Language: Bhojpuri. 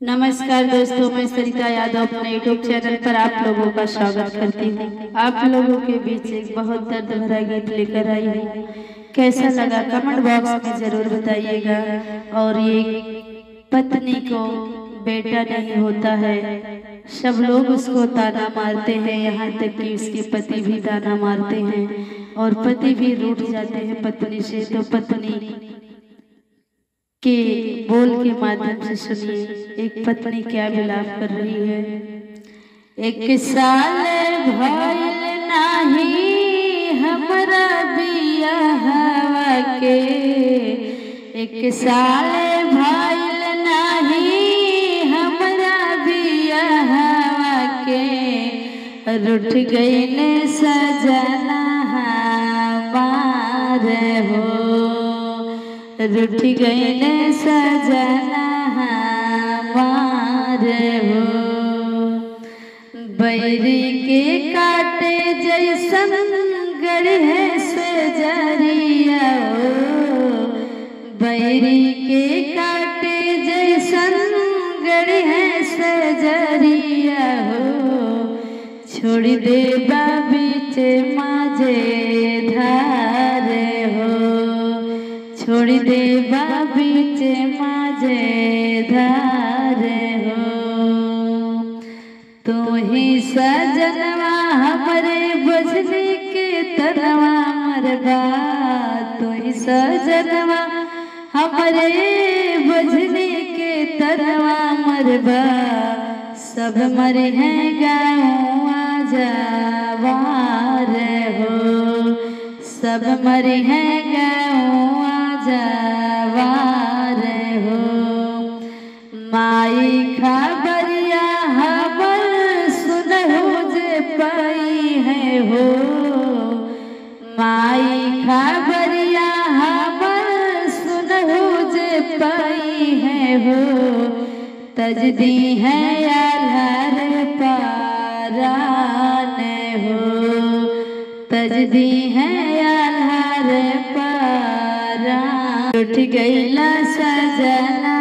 नमस्कार दोस्तों, मैं सरिता यादव अपने यूट्यूब चैनल पर आप लोगों का स्वागत करती हूँ। आप लोगों के बीच एक बहुत दर्द भरा गीत लेकर आई हूँ। कैसा लगा कमेंट बॉक्स में जरूर बताइएगा। और ये पत्नी को बेटा नहीं होता है, सब लोग उसको ताना मारते हैं, यहाँ तक कि उसके पति भी ताना मारते हैं और पति भी रूठ जाते हैं पत्नी से। तो पत्नी के बोल के माध्यम से सुनिए एक पत्नी क्या विलाप कर रही है। एक साल भइल नाही हमरा बियाहवा के, एक साल भइल नाही हमरा बियाहवा के, रूठ गइल सजना हमार हो, रूठ गइल सजना हमार हो। बैरी के काटे जैसन गढ़े से जरिया हो, बैरी के काटे जैसन गढ़े से जरिया हो, छोड़ दे बीच माझे धार हो, छोड़ दे बीच माझे धार हो। तू ही सजनवा हमरे बुझने के तनवा मरबा, तू ही सजनवा हमरे बुझने के तनवा मरबा, सब मरे हैं गाँव जवार हो, सब मरे हैं गाँव जवार हो। माई खबरिया हमर सुनहु जे पाई है हो, माई खबरिया हमर सुनहु जे पाई है हो, तजदी है आल्हार पारान हो, तजदी है आल्हार पारान। उठ गइला सजना